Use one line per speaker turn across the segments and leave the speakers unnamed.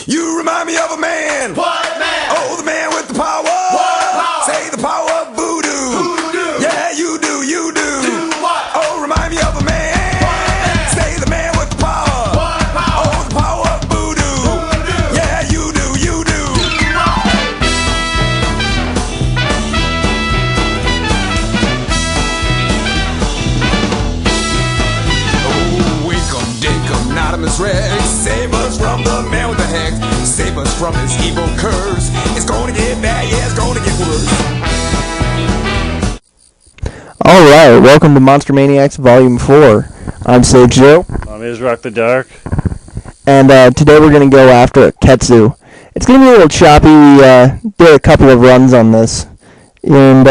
You remind me of a man.
What man?
Oh, the man with the power.
What power?
Say the power of voodoo.
Voodoo.
Yeah, you do, you do.
Do what?
Oh, remind me of a man.
What man?
Say the man with the power.
What power?
Oh, the power of voodoo.
Voodoo.
Yeah, you do, you do.
Do what?
Oh, wake 'em, dick 'em, Nodimus Rex. Save us from the man with the hex. Save us from his evil curse. It's gonna get bad, yeah, it's gonna get worse.
Alright, welcome to Monster Maniacs Volume 4. I'm Sage Joe,
I'm Rock the Dark.
and today we're going to go after Khezu. It's going to be a little choppy. We did a couple of runs on this, and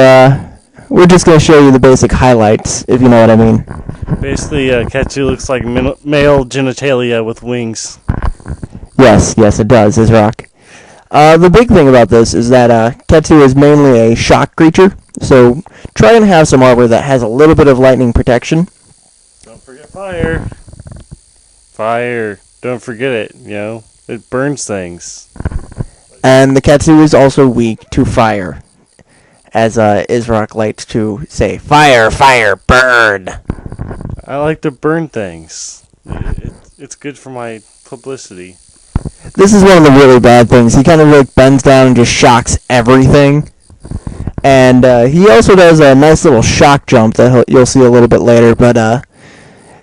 we're just going to show you the basic highlights, if you know what I mean.
Basically, Khezu looks like male genitalia with wings.
Yes, it does, Isrock. The big thing about this is that Khezu is mainly a shock creature, so try and have some armor that has a little bit of lightning protection.
Don't forget fire. Fire. Don't forget it, you know. It burns things.
And the Khezu is also weak to fire, as Isrock likes to say, fire, fire, burn.
I like to burn things. It's good for my publicity.
This is one of the really bad things. He kind of like bends down and just shocks everything. And he also does a nice little shock jump that you'll see a little bit later. But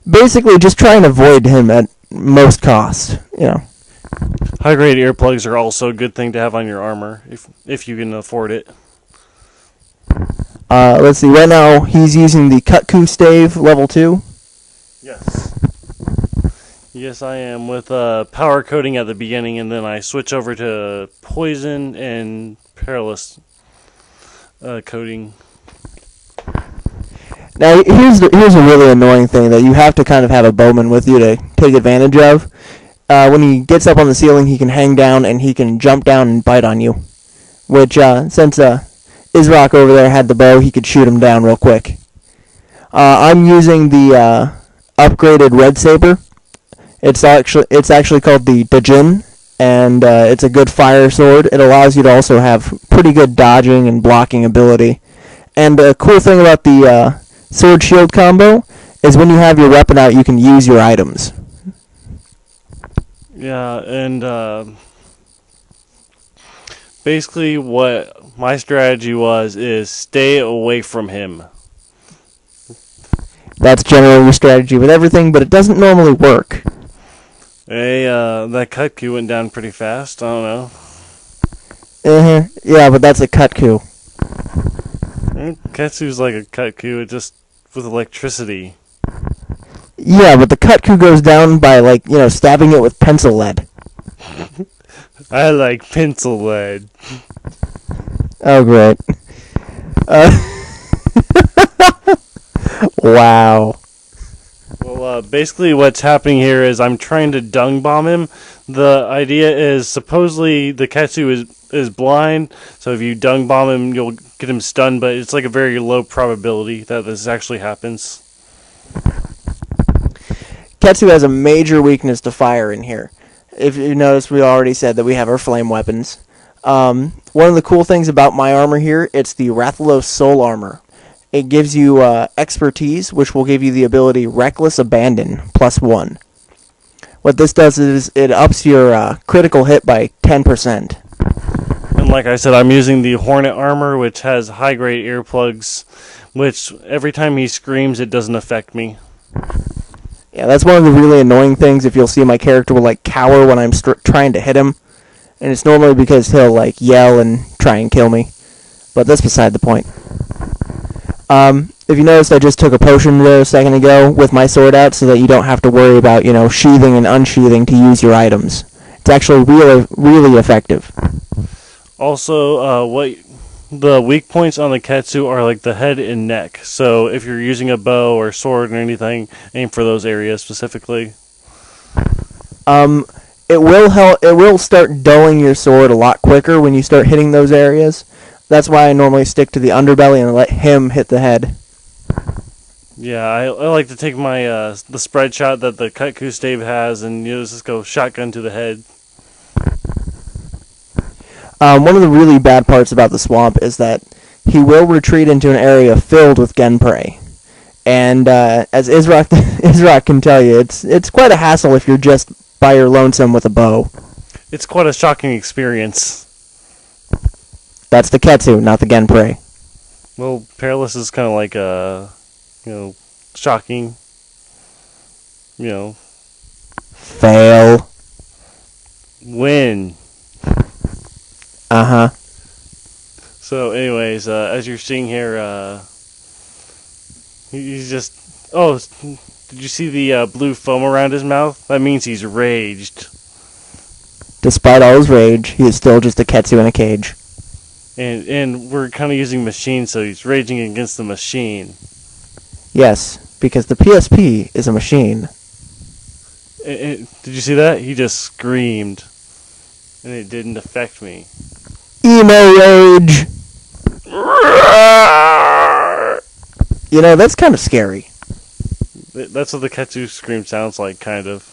basically, just try and avoid him at most cost. You know.
High-grade earplugs are also a good thing to have on your armor, if you can afford it.
Let's see. Right now, he's using the Khezu stave level 2.
Yes. Yes, I am, with power coating at the beginning, and then I switch over to poison and perilous coating.
Now, here's a really annoying thing that you have to kind of have a bowman with you to take advantage of. When he gets up on the ceiling, he can hang down and he can jump down and bite on you. Which, since Isrock over there had the bow, he could shoot him down real quick. I'm using the upgraded red saber. It's actually called the Dajin, and it's a good fire sword. It allows you to also have pretty good dodging and blocking ability. And the cool thing about the sword shield combo is when you have your weapon out, you can use your items.
Yeah, and basically what my strategy is stay away from him.
That's generally your strategy with everything, but it doesn't normally work.
Hey, that Khezu went down pretty fast. I don't know.
Yeah, but that's a Khezu.
Khetsu's like a Khezu, just with electricity.
Yeah, but the Khezu goes down by, like, you know, stabbing it with pencil lead.
I like pencil lead.
Oh, great. Wow.
Well, basically what's happening here is I'm trying to dung bomb him. The idea is supposedly the Khezu is blind, so if you dung bomb him, you'll get him stunned, but it's like a very low probability that this actually happens.
Khezu has a major weakness to fire in here. If you notice, we already said that we have our flame weapons. One of the cool things about my armor here, it's the Rathalos Soul Armor. It gives you expertise, which will give you the ability Reckless Abandon, +1. What this does is it ups your critical hit by 10%.
And like I said, I'm using the Hornet armor, which has high-grade earplugs, which every time he screams, it doesn't affect me.
Yeah, that's one of the really annoying things. If you'll see, my character will like cower when I'm trying to hit him, and it's normally because he'll like yell and try and kill me. But that's beside the point. If you noticed, I just took a potion there a second ago with my sword out, so that you don't have to worry about, you know, sheathing and unsheathing to use your items. It's actually really effective.
Also, what the weak points on the Khezu are like the head and neck. So if you're using a bow or sword or anything, aim for those areas specifically.
It will help. It will start dulling your sword a lot quicker when you start hitting those areas. That's why I normally stick to the underbelly and let him hit the head.
Yeah, I like to take my the spread shot that the Khezu stave has, and just go shotgun to the head.
One of the really bad parts about the swamp is that he will retreat into an area filled with genprey. And as Isrock can tell you, it's quite a hassle if you're just by your lonesome with a bow.
It's quite a shocking experience.
That's the Khezu, not the genprey.
Well, perilous is kind of like shocking.
Fail.
Win.
Uh-huh.
So, anyways, as you're seeing here, he's just... Oh, did you see the blue foam around his mouth? That means he's raged.
Despite all his rage, he is still just a Khezu in a cage.
And we're kind of using machine, so he's raging against the machine.
Yes, because the PSP is a machine.
Did you see that? He just screamed. And it didn't affect me.
Emo rage! That's kind of scary.
That's what the Khezu scream sounds like, kind of.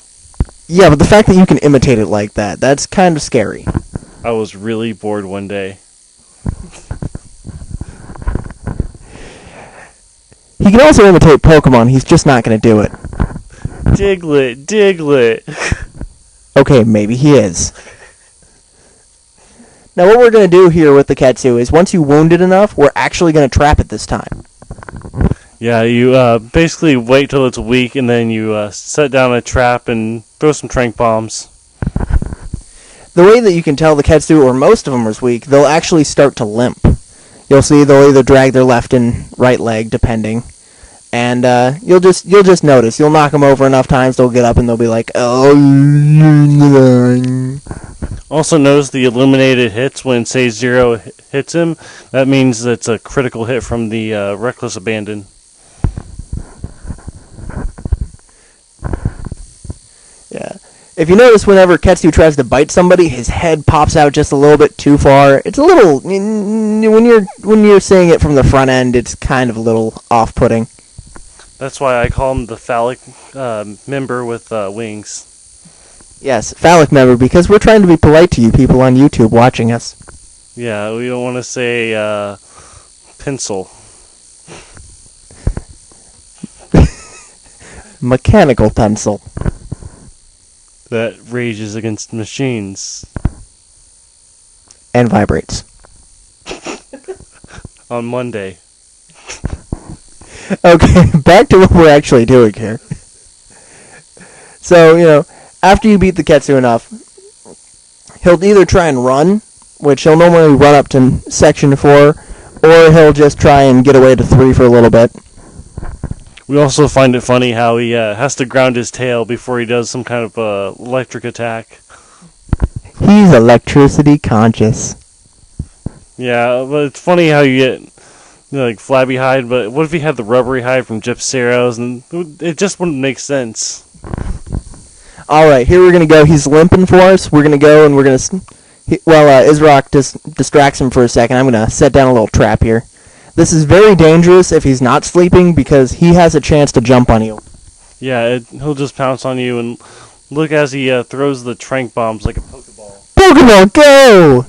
Yeah, but the fact that you can imitate it like that, that's kind of scary.
I was really bored one day.
He can also imitate Pokemon, he's just not going to do it.
Diglett.
Okay, maybe he is. Now what we're going to do here with the Khezu is once you wound it enough, we're actually going to trap it this time.
Yeah, you basically wait till it's weak, and then you set down a trap and throw some trank bombs.
The way that you can tell the Khezu, or most of them, is weak, they'll actually start to limp. You'll see they'll either drag their left and right leg, depending. And you'll just notice. You'll knock them over enough times, they'll get up and they'll be like, oh.
Also notice the illuminated hits when, say, 0 hits him. That means that's a critical hit from the Reckless Abandon.
Yeah. If you notice, whenever Khezu tries to bite somebody, his head pops out just a little bit too far. It's a little, when you're seeing it from the front end, it's kind of a little off-putting.
That's why I call him the phallic member with wings.
Yes, phallic member, because we're trying to be polite to you people on YouTube watching us.
Yeah, we don't want to say pencil.
Mechanical pencil.
That rages against machines.
And vibrates.
On Monday.
Okay, back to what we're actually doing here. So, after you beat the Khezu enough, he'll either try and run, which he'll normally run up to section 4, or he'll just try and get away to 3 for a little bit.
We also find it funny how he has to ground his tail before he does some kind of electric attack.
He's electricity conscious.
Yeah, but it's funny how you get like flabby hide, but what if he had the rubbery hide from Gypceros, and it just wouldn't make sense.
Alright, here we're going to go. He's limping for us. We're going to go and we're going to... Isrock distracts him for a second. I'm going to set down a little trap here. This is very dangerous if he's not sleeping because he has a chance to jump on you.
Yeah, he'll just pounce on you and look as he throws the trank bombs like a Pokeball.
Pokemon, go!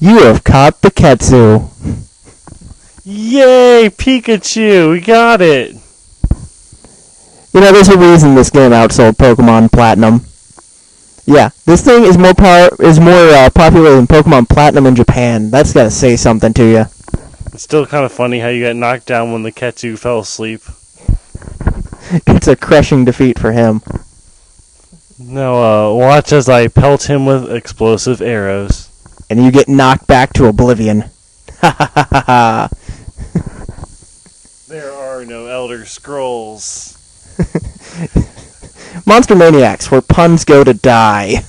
You have caught the Khezu.
Yay, Pikachu! We got it!
There's a reason this game outsold Pokemon Platinum. Yeah, this thing is more popular than Pokemon Platinum in Japan. That's gotta say something to you.
It's still kind of funny how you got knocked down when the Khezu fell asleep.
It's a crushing defeat for him.
Now, watch as I pelt him with explosive arrows.
And you get knocked back to oblivion. Ha ha ha ha ha.
There are no Elder Scrolls.
Monster Maniacs, where puns go to die.